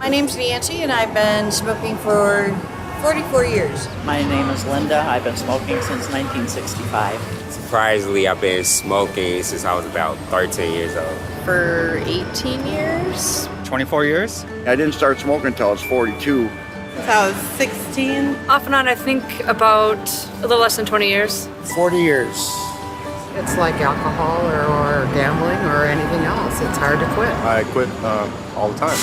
My name's Nancy, and I've been smoking for 44 years. My name is Linda. I've been smoking since 1965. Surprisingly, I've been smoking since I was about 13 years old. For 18 years. 24 years? I didn't start smoking until I was 42. Since I was 16. Off and on, I think about a little less than 20 years. 40 years. It's like alcohol or gambling or anything else. It's hard to quit. I quit all the time,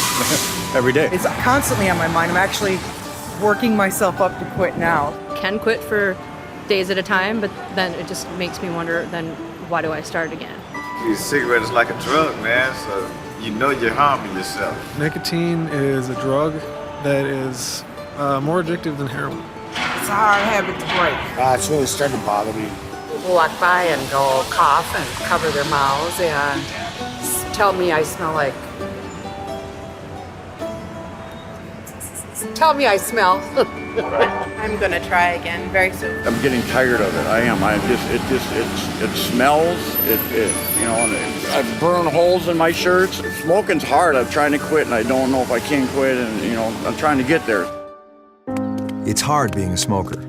every day. It's constantly on my mind. I'm actually working myself up to quit now. Can quit for days at a time, but then it just makes me wonder, then why do I start again? Cigarette is like a drug, man, so you know you're harming yourself. Nicotine is a drug that is more addictive than heroin. It's a hard habit to break. It's really starting to bother me. People walk by and go cough and cover their mouths and tell me I smell like... Tell me I smell. I'm gonna try again very soon. I'm getting tired of it. I am. It smells. I burn holes in my shirts. Smoking's hard. I'm trying to quit, and I don't know if I can quit. And I'm trying to get there. It's hard being a smoker.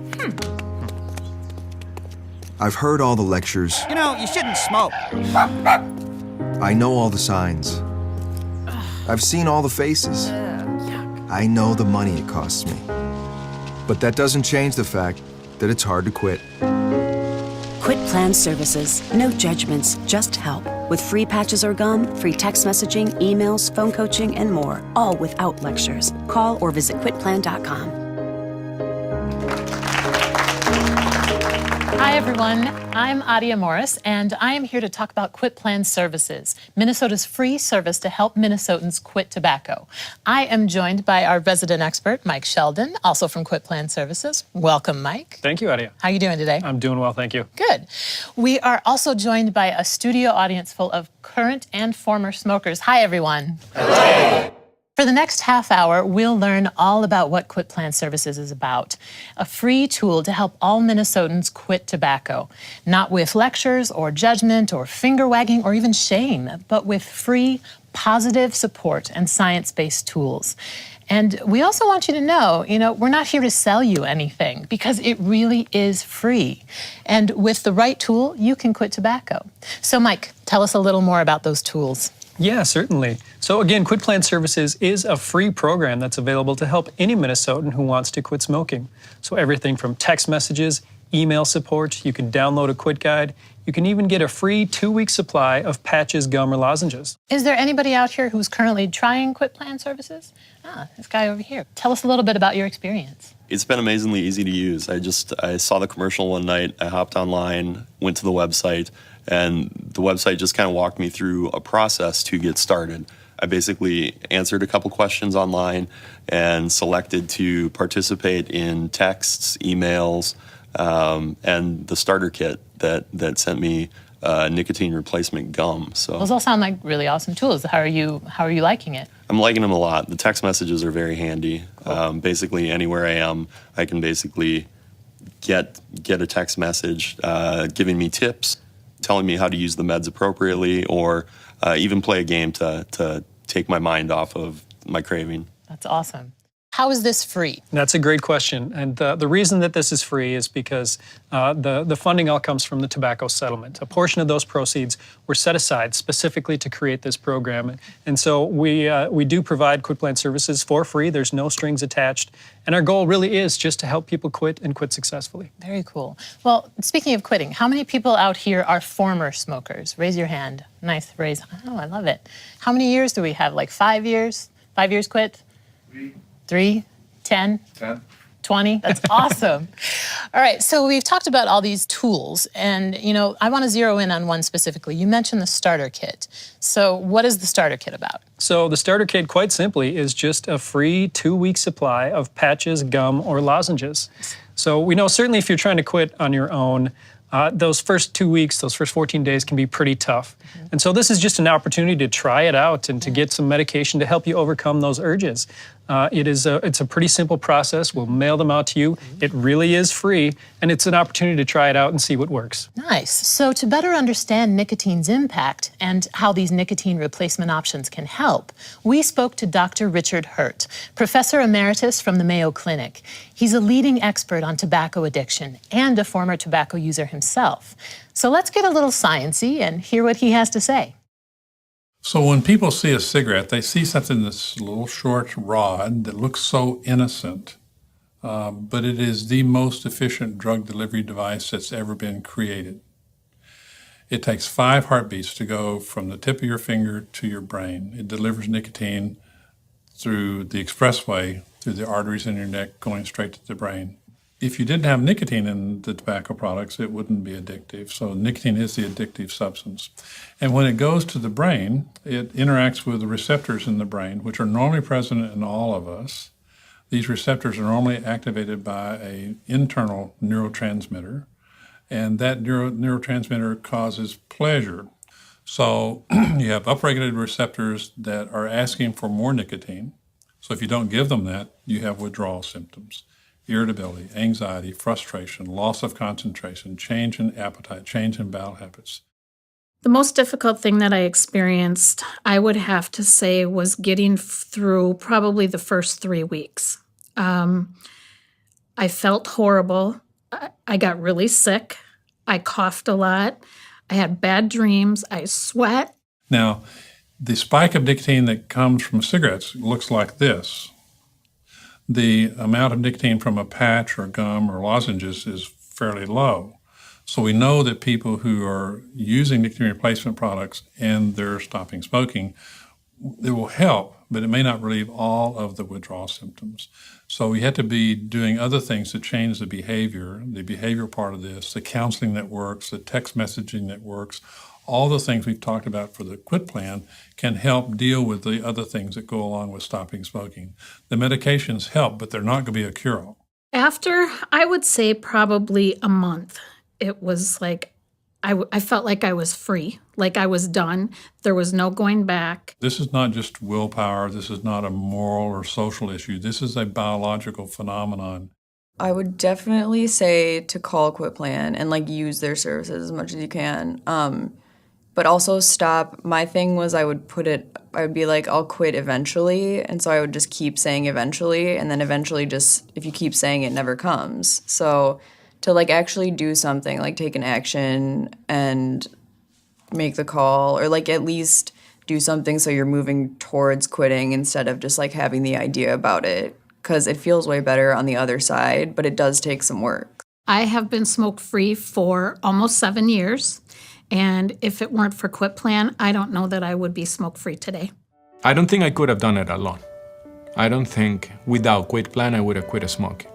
I've heard all the lectures. You shouldn't smoke. I know all the signs. I've seen all the faces. I know the money it costs me. But that doesn't change the fact that it's hard to quit. QUITPLAN Services. No judgments, just help. With free patches or gum, free text messaging, emails, phone coaching, and more. All without lectures. Call or visit quitplan.com. Hi, everyone. I'm Adia Morris, and I am here to talk about QUITPLAN Services, Minnesota's free service to help Minnesotans quit tobacco. I am joined by our resident expert, Mike Sheldon, also from QUITPLAN Services. Welcome, Mike. Thank you, Adia. How are you doing today? I'm doing well, thank you. Good. We are also joined by a studio audience full of current and former smokers. Hi, everyone. Hello. For the next half hour, we'll learn all about what QUITPLAN Services is about, a free tool to help all Minnesotans quit tobacco, not with lectures or judgment or finger wagging or even shame, but with free, positive support and science-based tools. And we also want you to know, we're not here to sell you anything because it really is free. And with the right tool, you can quit tobacco. So Mike, tell us a little more about those tools. Yeah, certainly. So again, QUITPLAN Services is a free program that's available to help any Minnesotan who wants to quit smoking. So everything from text messages, email support, you can download a quit guide, you can even get a free 2-week supply of patches, gum, or lozenges. Is there anybody out here who's currently trying QUITPLAN Services? This guy over here. Tell us a little bit about your experience. It's been amazingly easy to use. I saw the commercial one night, I hopped online, went to the website, and the website just kind of walked me through a process to get started. I basically answered a couple questions online and selected to participate in texts, emails, and the starter kit that sent me nicotine replacement gum. So those all sound like really awesome tools. How are you liking it? I'm liking them a lot. The text messages are very handy. Cool. Basically, anywhere I am, I can basically get a text message giving me tips, telling me how to use the meds appropriately, or even play a game to take my mind off of my craving. That's awesome. How is this free? That's a great question. And the reason that this is free is because the funding all comes from the tobacco settlement. A portion of those proceeds were set aside specifically to create this program. And so we do provide QUITPLAN Services for free. There's no strings attached. And our goal really is just to help people quit and quit successfully. Very cool. Well, speaking of quitting, how many people out here are former smokers? Raise your hand. Nice raise. Oh, I love it. How many years do we have? Like 5 years? 5 years quit? 3, 10, 20? That's awesome. All right, so we've talked about all these tools, and I want to zero in on one specifically. You mentioned the starter kit. So what is the starter kit about? So the starter kit, quite simply, is just a free 2-week supply of patches, gum, or lozenges. So we know certainly if you're trying to quit on your own, those first 2 weeks, those first 14 days can be pretty tough. And so this is just an opportunity to try it out and to get some medication to help you overcome those urges. It's a pretty simple process. We'll mail them out to you. It really is free, and it's an opportunity to try it out and see what works. Nice. So to better understand nicotine's impact and how these nicotine replacement options can help, we spoke to Dr. Richard Hurt, Professor Emeritus from the Mayo Clinic. He's a leading expert on tobacco addiction and a former tobacco user himself. So let's get a little sciencey and hear what he has to say. So when people see a cigarette, they see something that's a little short rod that looks so innocent, but it is the most efficient drug delivery device that's ever been created. It takes 5 heartbeats to go from the tip of your finger to your brain. It delivers nicotine through the expressway, through the arteries in your neck, going straight to the brain. If you didn't have nicotine in the tobacco products, it wouldn't be addictive. So nicotine is the addictive substance. And when it goes to the brain, it interacts with the receptors in the brain, which are normally present in all of us. These receptors are normally activated by an internal neurotransmitter, and that neurotransmitter causes pleasure. So you have upregulated receptors that are asking for more nicotine. So if you don't give them that, you have withdrawal symptoms. Irritability, anxiety, frustration, loss of concentration, change in appetite, change in bowel habits. The most difficult thing that I experienced, I would have to say, was getting through probably the first 3 weeks. I felt horrible. I got really sick. I coughed a lot. I had bad dreams. I sweat. Now, the spike of nicotine that comes from cigarettes looks like this. The amount of nicotine from a patch or gum or lozenges is fairly low. So we know that people who are using nicotine replacement products and they're stopping smoking, it will help, but it may not relieve all of the withdrawal symptoms. So we have to be doing other things to change the behavioral part of this, the counseling that works, the text messaging that works. All the things we've talked about for the QUIT plan can help deal with the other things that go along with stopping smoking. The medications help, but they're not going to be a cure-all. After, I would say probably a month, it was like, I felt like I was free, like I was done. There was no going back. This is not just willpower. This is not a moral or social issue. This is a biological phenomenon. I would definitely say to call QUITPLAN and use their services as much as you can. But also stop. My thing was I would be like, I'll quit eventually. And so I would just keep saying eventually. And then eventually just, if you keep saying it, never comes. So to actually do something, take an action and make the call, or at least do something so you're moving towards quitting instead of just having the idea about it. Because it feels way better on the other side, but it does take some work. I have been smoke-free for almost 7 years. And if it weren't for QUITPLAN, I don't know that I would be smoke-free today. I don't think I could have done it alone. I don't think without QUITPLAN I would have quit smoking.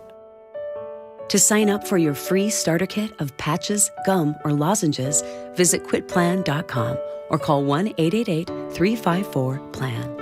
To sign up for your free starter kit of patches, gum, or lozenges, visit quitplan.com or call 1-888-354-PLAN.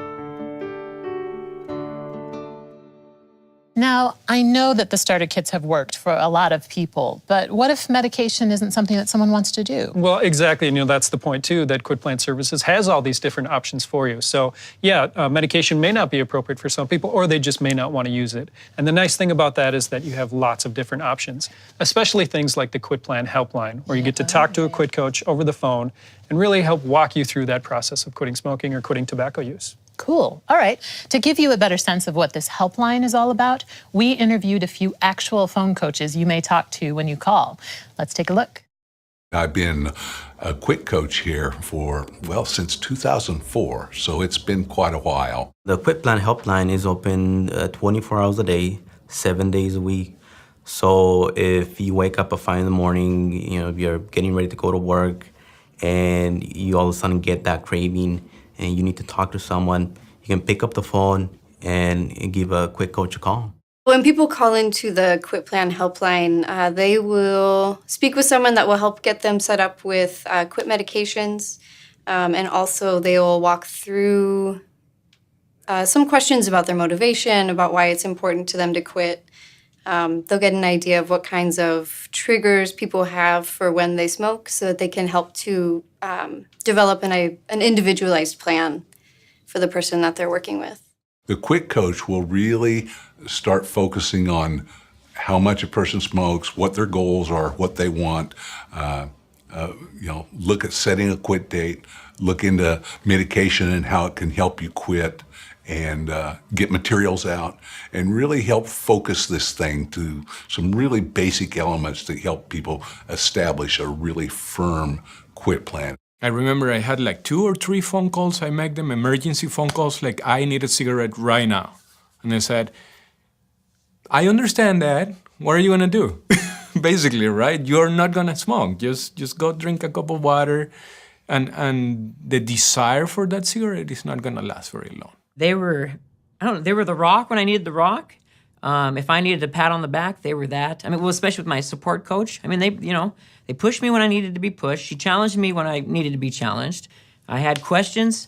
Now, I know that the starter kits have worked for a lot of people, but what if medication isn't something that someone wants to do? Well, exactly, and that's the point too, that QUITPLAN Services has all these different options for you. So yeah, medication may not be appropriate for some people, or they just may not want to use it. And the nice thing about that is that you have lots of different options, especially things like the QUITPLAN helpline, where you get to talk to a quit coach over the phone and really help walk you through that process of quitting smoking or quitting tobacco use. Cool. All right. To give you a better sense of what this helpline is all about, we interviewed a few actual phone coaches you may talk to when you call. Let's take a look. I've been a quit coach here for, since 2004, so it's been quite a while. The QUITPLAN helpline is open 24 hours a day, 7 days a week. So if you wake up at 5 in the morning, if you're getting ready to go to work and you all of a sudden get that craving, and you need to talk to someone, you can pick up the phone and give a quit coach a call. When people call into the QUITPLAN helpline, they will speak with someone that will help get them set up with quit medications, and also they will walk through some questions about their motivation, about why it's important to them to quit. They'll get an idea of what kinds of triggers people have for when they smoke so that they can help to develop an individualized plan for the person that they're working with. The Quit Coach will really start focusing on how much a person smokes, what their goals are, what they want. Look at setting a quit date, look into medication and how it can help you quit, and get materials out, and really help focus this thing to some really basic elements to help people establish a really firm quit plan. I remember I had like 2 or 3 phone calls. I make them emergency phone calls, like I need a cigarette right now. And I said, I understand that. What are you gonna do? Basically, right? You're not gonna smoke. Just go drink a cup of water, and the desire for that cigarette is not gonna last very long. They were the rock when I needed the rock. If I needed a pat on the back, they were that. I mean, well, especially with my support coach. I mean, they pushed me when I needed to be pushed. She challenged me when I needed to be challenged. I had questions,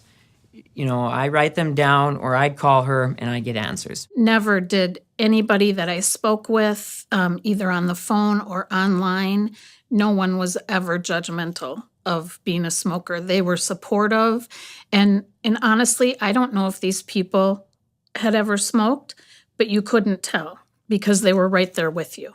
I write them down, or I'd call her and I'd get answers. Never did anybody that I spoke with, either on the phone or online, no one was ever judgmental of being a smoker. They were supportive. And honestly, I don't know if these people had ever smoked, but you couldn't tell because they were right there with you.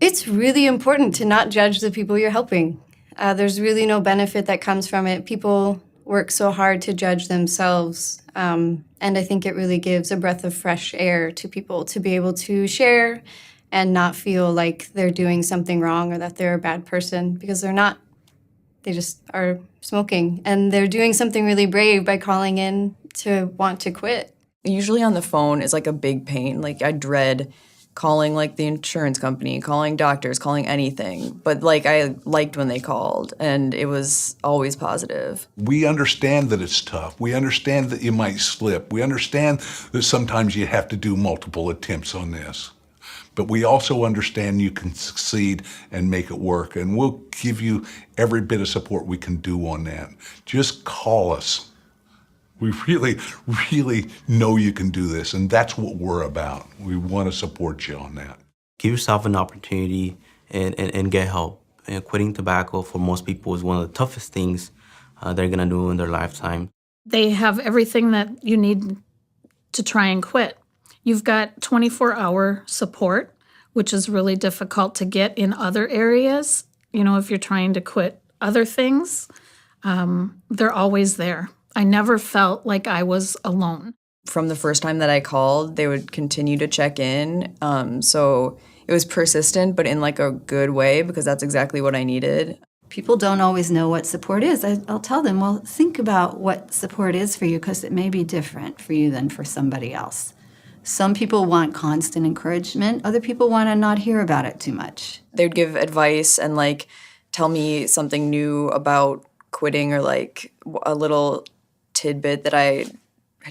It's really important to not judge the people you're helping. There's really no benefit that comes from it. People work so hard to judge themselves. And I think it really gives a breath of fresh air to people to be able to share and not feel like they're doing something wrong or that they're a bad person, because they're not. They just are smoking. And they're doing something really brave by calling in to want to quit. Usually on the phone is like a big pain. Like I dread calling like the insurance company, calling doctors, calling anything. But like I liked when they called, and it was always positive. We understand that it's tough. We understand that you might slip. We understand that sometimes you have to do multiple attempts on this. But we also understand you can succeed and make it work. And we'll give you every bit of support we can do on that. Just call us. We really, really know you can do this, and that's what we're about. We want to support you on that. Give yourself an opportunity and get help. And quitting tobacco for most people is one of the toughest things they're gonna do in their lifetime. They have everything that you need to try and quit. You've got 24-hour support, which is really difficult to get in other areas. If you're trying to quit other things, they're always there. I never felt like I was alone. From the first time that I called, they would continue to check in. So it was persistent, but in like a good way, because that's exactly what I needed. People don't always know what support is. I'll tell them, well, think about what support is for you, because it may be different for you than for somebody else. Some people want constant encouragement. Other people want to not hear about it too much. They would give advice and like tell me something new about quitting, or like a little tidbit that I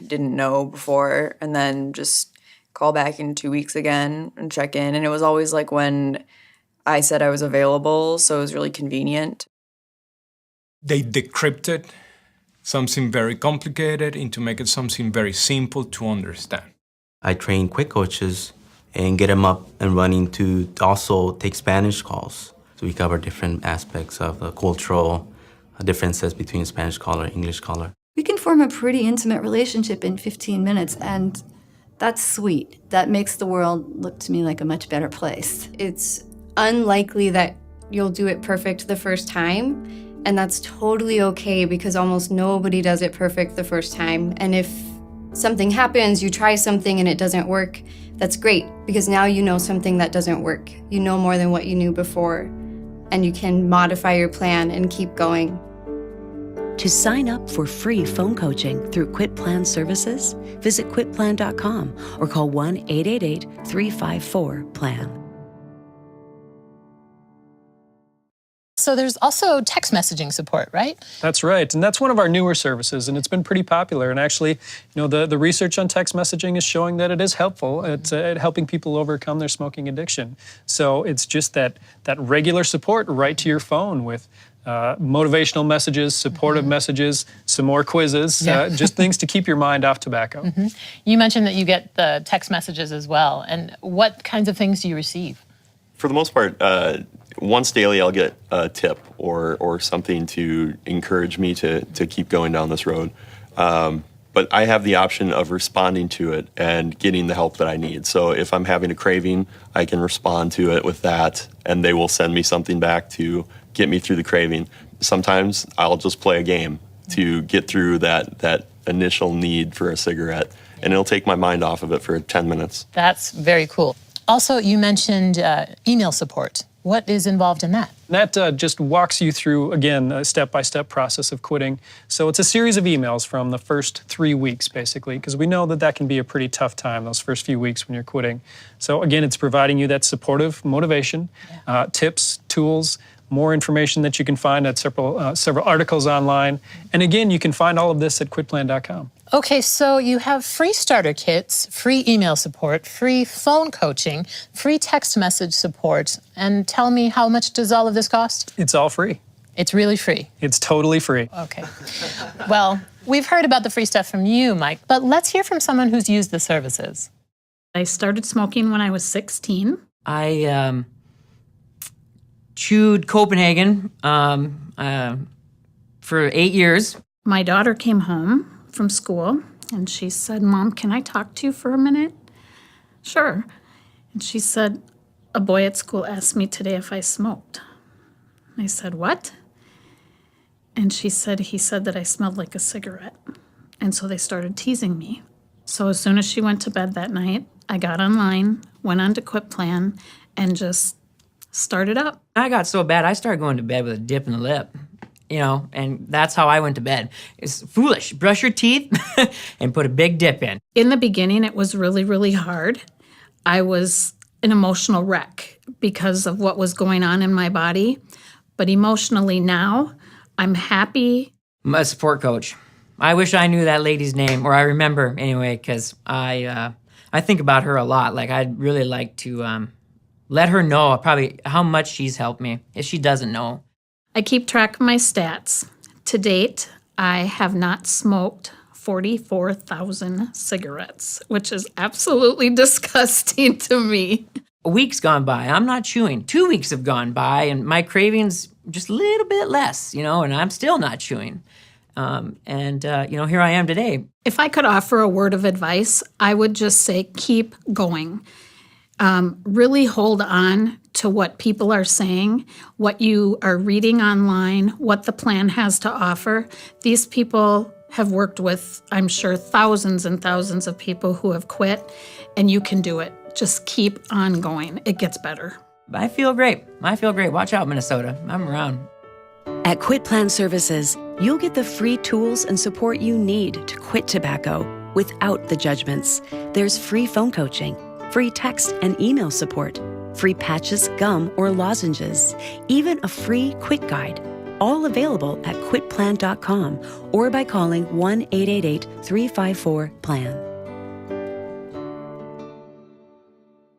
didn't know before, and then just call back in 2 weeks again and check in. And it was always like when I said I was available, so it was really convenient. They decrypted something very complicated into making something very simple to understand. I train quit coaches and get them up and running to also take Spanish calls. So we cover different aspects of the cultural differences between Spanish caller and English caller. We can form a pretty intimate relationship in 15 minutes, and that's sweet. That makes the world look to me like a much better place. It's unlikely that you'll do it perfect the first time, and that's totally okay, because almost nobody does it perfect the first time. And if something happens, you try something and it doesn't work, that's great, because now you know something that doesn't work. You know more than what you knew before, and you can modify your plan and keep going. To sign up for free phone coaching through QUITPLAN Services, visit quitplan.com or call 1-888-354-PLAN. So there's also text messaging support, right? That's right, and that's one of our newer services, and it's been pretty popular. And actually, the research on text messaging is showing that it is helpful at helping people overcome their smoking addiction. So it's just that regular support right to your phone with motivational messages, supportive messages, some more quizzes, just things to keep your mind off tobacco. You mentioned that you get the text messages as well, and what kinds of things do you receive? For the most part, once daily I'll get a tip or something to encourage me to keep going down this road. but I have the option of responding to it and getting the help that I need. So if I'm having a craving, I can respond to it with that, and they will send me something back to get me through the craving. Sometimes I'll just play a game to get through that initial need for a cigarette, and it'll take my mind off of it for 10 minutes. That's very cool. Also, you mentioned email support. What is involved in that? That just walks you through, again, a step-by-step process of quitting. So it's a series of emails from the first 3 weeks, basically, because we know that that can be a pretty tough time, those first few weeks when you're quitting. So again, it's providing you that supportive motivation, tips, tools, more information that you can find at several articles online. And again, you can find all of this at QUITPLAN.com. Okay, so you have free starter kits, free email support, free phone coaching, free text message support. And tell me, how much does all of this cost? It's all free. It's really free? It's totally free. Okay. Well, we've heard about the free stuff from you, Mike, but let's hear from someone who's used the services. I started smoking when I was 16. I chewed Copenhagen for 8 years. My daughter came home from school and she said, "Mom, can I talk to you for a minute?" "Sure." And she said, "A boy at school asked me today if I smoked." I said, "What?" And she said, "He said that I smelled like a cigarette." And so they started teasing me. So as soon as she went to bed that night, I got online, went on to QUITPLAN, and just started up. I got so bad, I started going to bed with a dip in the lip, and that's how I went to bed. It's foolish. Brush your teeth and put a big dip in. In the beginning, it was really, really hard. I was an emotional wreck because of what was going on in my body. But emotionally now, I'm happy. My support coach. I wish I knew that lady's name, or I remember anyway, because I think about her a lot. Like, I'd really like to let her know probably how much she's helped me, if she doesn't know. I keep track of my stats. To date, I have not smoked 44,000 cigarettes, which is absolutely disgusting to me. A week's gone by. I'm not chewing. 2 weeks have gone by, and my cravings just a little bit less, and I'm still not chewing. Here I am today. If I could offer a word of advice, I would just say keep going. Really hold on to what people are saying, what you are reading online, what the plan has to offer. These people have worked with, I'm sure, thousands and thousands of people who have quit, and you can do it. Just keep on going. It gets better. I feel great. Watch out, Minnesota. I'm around. At QUITPLAN Services, you'll get the free tools and support you need to quit tobacco without the judgments. There's free phone coaching, free text and email support, free patches, gum, or lozenges, even a free quit guide. All available at QUITPLAN.com or by calling 1-888-354-PLAN.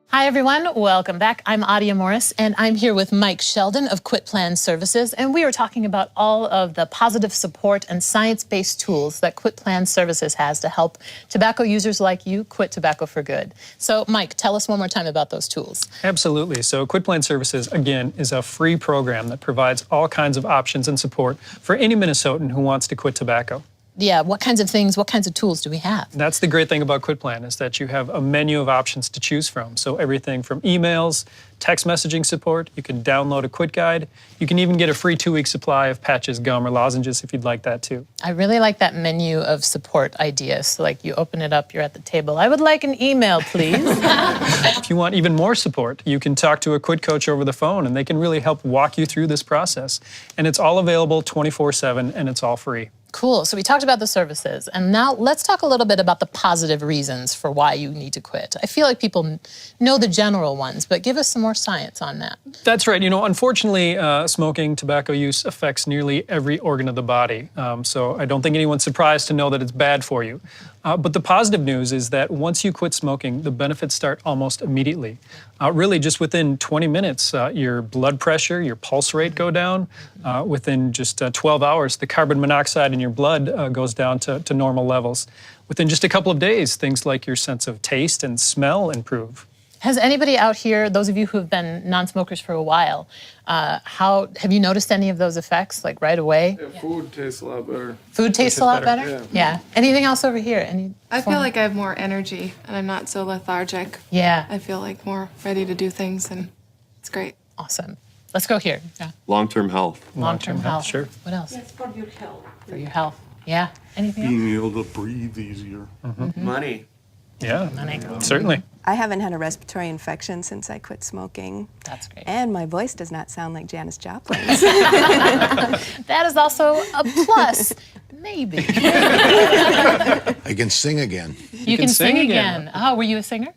Hi, everyone. Welcome back. I'm Adia Morris, and I'm here with Mike Sheldon of QUITPLAN Services, and we are talking about all of the positive support and science-based tools that QUITPLAN Services has to help tobacco users like you quit tobacco for good. So, Mike, tell us one more time about those tools. Absolutely. So QUITPLAN Services, again, is a free program that provides all kinds of options and support for any Minnesotan who wants to quit tobacco. Yeah, what kinds of things, what kinds of tools do we have? That's the great thing about QUITPLAN is that you have a menu of options to choose from. So everything from emails, text messaging support, you can download a quit guide. You can even get a free 2-week supply of patches, gum, or lozenges if you'd like that too. I really like that menu of support ideas. So like you open it up, you're at the table. I would like an email, please. If you want even more support, you can talk to a quit coach over the phone and they can really help walk you through this process. And it's all available 24/7 and it's all free. Cool. So we talked about the services, and now let's talk a little bit about the positive reasons for why you need to quit. I feel like people know the general ones, but give us some more science on that. That's right. Unfortunately, smoking, tobacco use affects nearly every organ of the body. So I don't think anyone's surprised to know that it's bad for you. But the positive news is that once you quit smoking, the benefits start almost immediately. Really, just within 20 minutes, your blood pressure, your pulse rate go down. Within just 12 hours, the carbon monoxide in your blood goes down to normal levels. Within just a couple of days, things like your sense of taste and smell improve. Has anybody out here, those of you who have been non-smokers for a while, how have you noticed any of those effects, like right away? Yeah, food tastes a lot better. Food tastes a lot better? Yeah. Anything else over here? I feel like I have more energy and I'm not so lethargic. Yeah. I feel like more ready to do things and it's great. Awesome. Let's go here. Yeah. Long-term health. Long-term health. Sure. What else? Yes, for your health. For your health. Yeah. Anything else? Being able to breathe easier. Money. Yeah, Money. certainly. I haven't had a respiratory infection since I quit smoking. That's great. And my voice does not sound like Janis Joplin's. That is also a plus. Maybe. I can sing again. You can sing again. Oh, were you a singer?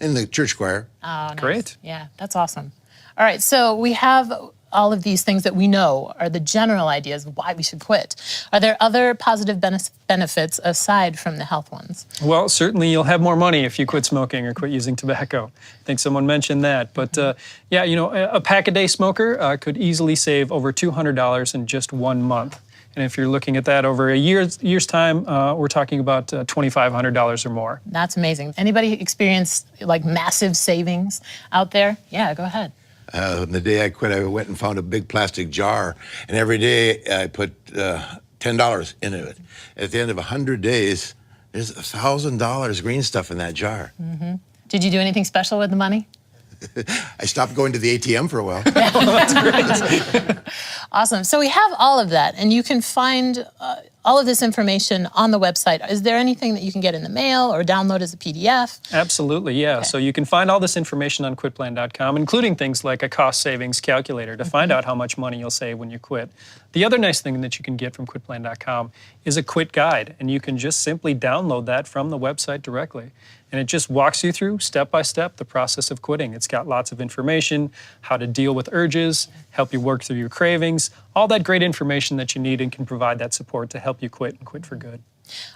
In the church choir. Oh, nice. Great. Yeah, that's awesome. All right, so we have all of these things that we know are the general ideas of why we should quit. Are there other positive benefits aside from the health ones? Well, certainly you'll have more money if you quit smoking or quit using tobacco. I think someone mentioned that. But yeah, you know, a pack-a-day smoker could easily save over $200 in just 1 month. And if you're looking at that over a year's time, we're talking about $2,500 or more. That's amazing. Anybody experience like massive savings out there? Yeah, go ahead. The day I quit, I went and found a big plastic jar, and every day I put $10 into it. At the end of 100 days, there's $1,000 green stuff in that jar. Mm-hmm. Did you do anything special with the money? I stopped going to the ATM for a while. That's great. Awesome. So we have all of that, and you can find all of this information on the website. Is there anything that you can get in the mail or download as a PDF? Absolutely, yeah. Okay. So you can find all this information on QUITPLAN.com, including things like a cost savings calculator to find out how much money you'll save when you quit. The other nice thing that you can get from QUITPLAN.com is a quit guide, and you can just simply download that from the website directly. And it just walks you through, step by step, the process of quitting. It's got lots of information, how to deal with urges, help you work through your cravings, all that great information that you need and can provide that support to help you quit and quit for good.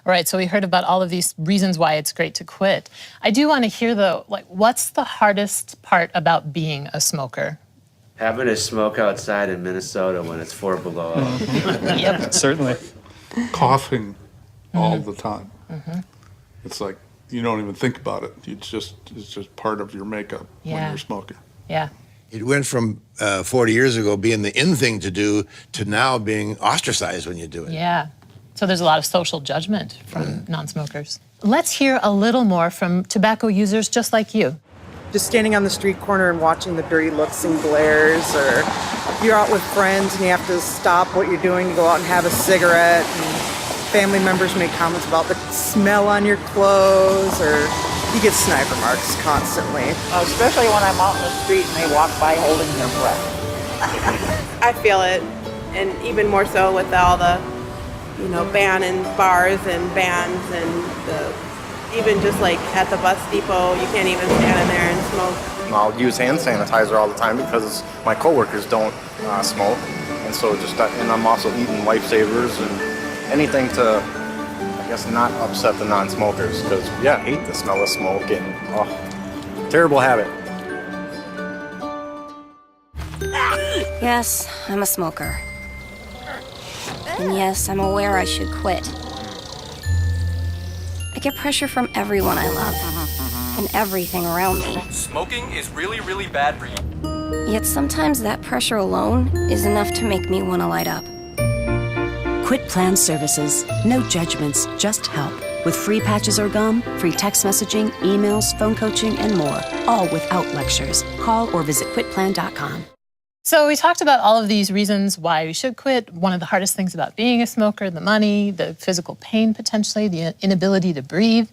All right, so we heard about all of these reasons why it's great to quit. I do want to hear, though, like, what's the hardest part about being a smoker? Having to smoke outside in Minnesota when it's 4 below. Yep. Certainly. Coughing all the time. It's like you don't even think about it. It's just part of your makeup when you're smoking. Yeah. It went from 40 years ago being the in thing to do to now being ostracized when you do it. Yeah. So there's a lot of social judgment from non-smokers. Let's hear a little more from tobacco users just like you. Just standing on the street corner and watching the dirty looks and glares, or you're out with friends and you have to stop what you're doing to go out and have a cigarette, and family members make comments about the smell on your clothes, or you get snide remarks constantly. Especially when I'm out in the street and they walk by holding their breath. I feel it, and even more so with all the, banning bars and bans and even just like at the bus depot, you can't even stand in there and smoke. I'll use hand sanitizer all the time because my coworkers don't smoke, and so and I'm also eating lifesavers and anything to, I guess, not upset the non-smokers because I hate the smell of smoke and terrible habit. Yes, I'm a smoker. And yes, I'm aware I should quit. I get pressure from everyone I love and everything around me. Smoking is really, really bad for you. Yet sometimes that pressure alone is enough to make me want to light up. QUITPLAN Services. No judgments, just help. With free patches or gum, free text messaging, emails, phone coaching, and more. All without lectures. Call or visit QUITPLAN.com. So we talked about all of these reasons why we should quit. One of the hardest things about being a smoker, the money, the physical pain potentially, the inability to breathe.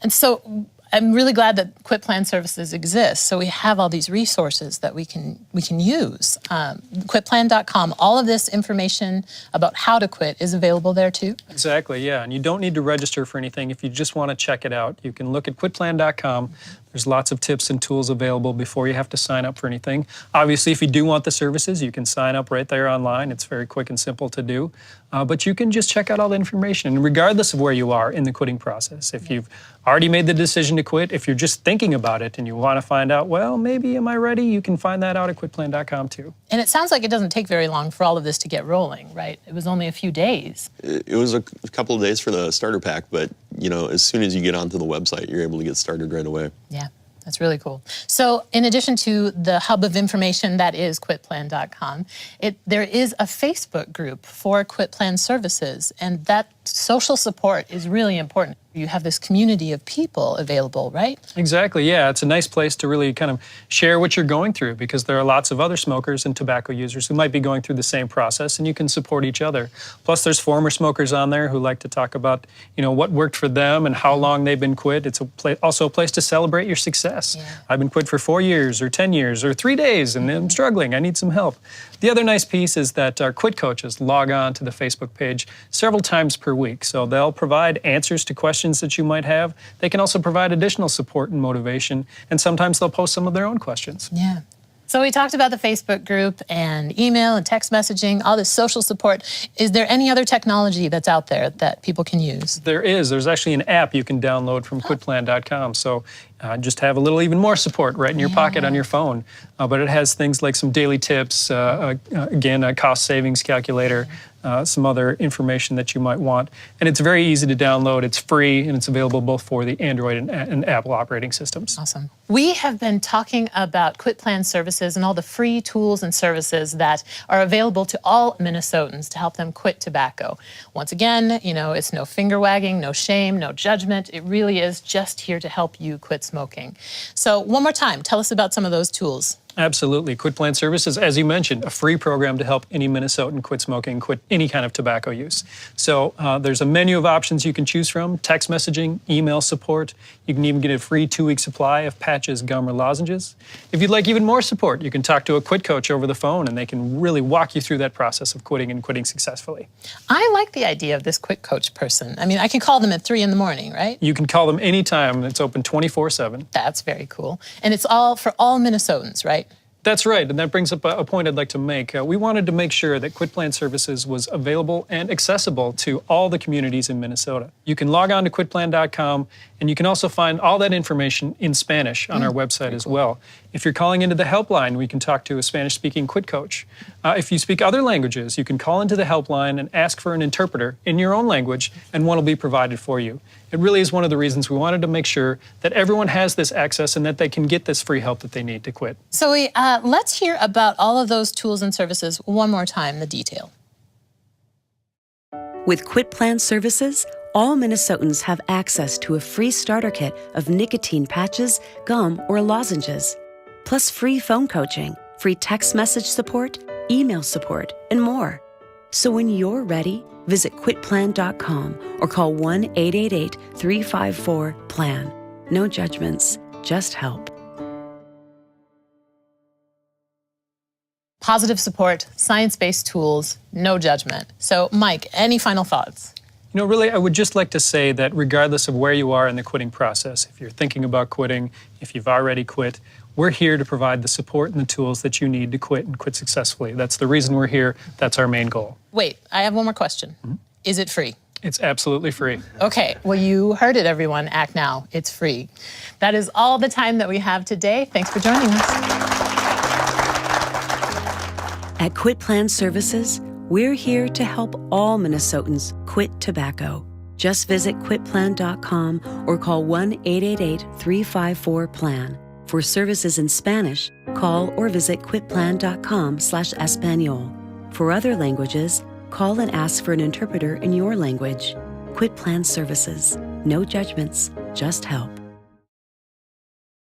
And so I'm really glad that QUITPLAN Services exists. So we have all these resources that we can use. QUITPLAN.com, all of this information about how to quit is available there too. Exactly, yeah. And you don't need to register for anything. If you just want to check it out, you can look at QUITPLAN.com. There's lots of tips and tools available before you have to sign up for anything. Obviously, if you do want the services, you can sign up right there online. It's very quick and simple to do. But you can just check out all the information, and regardless of where you are in the quitting process. If you've already made the decision to quit, if you're just thinking about it and you want to find out, well, maybe am I ready? You can find that out at QUITPLAN.com too. And it sounds like it doesn't take very long for all of this to get rolling, right? It was only a few days. It was a couple of days for the starter pack, but as soon as you get onto the website, you're able to get started right away. Yeah, That's really cool. So in addition to the hub of information that is QUITPLAN.com, there is a Facebook group for QUITPLAN services, and that social support is really important. You have this community of people available, right? Exactly, yeah. It's a nice place to really kind of share what you're going through, because there are lots of other smokers and tobacco users who might be going through the same process, and you can support each other. Plus, there's former smokers on there who like to talk about, what worked for them and how long they've been quit. It's also a place to celebrate your success. Yeah. I've been quit for 4 years or 10 years or 3 days, and I'm struggling. I need some help. The other nice piece is that our quit coaches log on to the Facebook page several times per week. So they'll provide answers to questions that you might have. They can also provide additional support and motivation, and sometimes they'll post some of their own questions. Yeah. So we talked about the Facebook group and email and text messaging, all this social support. Is there any other technology that's out there that people can use? There is. There's actually an app you can download from QUITPLAN.com. So just have a little even more support right in your pocket on your phone. But it has things like some daily tips, again, a cost savings calculator, some other information that you might want. And it's very easy to download. It's free, and it's available both for the Android and Apple operating systems. Awesome. We have been talking about QUITPLAN services and all the free tools and services that are available to all Minnesotans to help them quit tobacco. Once again, it's no finger wagging, no shame, no judgment. It really is just here to help you quit smoking. So one more time, tell us about some of those tools. Absolutely. QUITPLAN Services, as you mentioned, a free program to help any Minnesotan quit smoking, quit any kind of tobacco use. So there's a menu of options you can choose from: text messaging, email support. You can even get a free 2-week supply of patches, gum, or lozenges. If you'd like even more support, you can talk to a quit coach over the phone, and they can really walk you through that process of quitting and quitting successfully. I like the idea of this quit coach person. I mean, I can call them at 3 in the morning, right? You can call them anytime. It's open 24/7. That's very cool. And it's all for all Minnesotans, right? That's right, and that brings up a point I'd like to make. We wanted to make sure that QUITPLAN Services was available and accessible to all the communities in Minnesota. You can log on to QUITPLAN.com, and you can also find all that information in Spanish on our website as well. If you're calling into the helpline, we can talk to a Spanish-speaking quit coach. If you speak other languages, you can call into the helpline and ask for an interpreter in your own language, and one will be provided for you. It really is one of the reasons we wanted to make sure that everyone has this access and that they can get this free help that they need to quit. So let's hear about all of those tools and services one more time, the detail. With QUITPLAN Services, all Minnesotans have access to a free starter kit of nicotine patches, gum, or lozenges, plus free phone coaching, free text message support, email support, and more. So when you're ready, visit QUITPLAN.com or call 1-888-354-PLAN. No judgments, just help. Positive support, science-based tools, no judgment. So, Mike, any final thoughts? Really, I would just like to say that regardless of where you are in the quitting process, if you're thinking about quitting, if you've already quit, we're here to provide the support and the tools that you need to quit and quit successfully. That's the reason we're here. That's our main goal. Wait, I have one more question. Is it free? It's absolutely free. Okay, well, you heard it, everyone. Act now. It's free. That is all the time that we have today. Thanks for joining us. At QUITPLAN Services, we're here to help all Minnesotans quit tobacco. Just visit QUITPLAN.com or call 1-888-354-PLAN. For services in Spanish, call or visit QUITPLAN.com/Espanol. For other languages, call and ask for an interpreter in your language. QUITPLAN Services. No judgments, just help.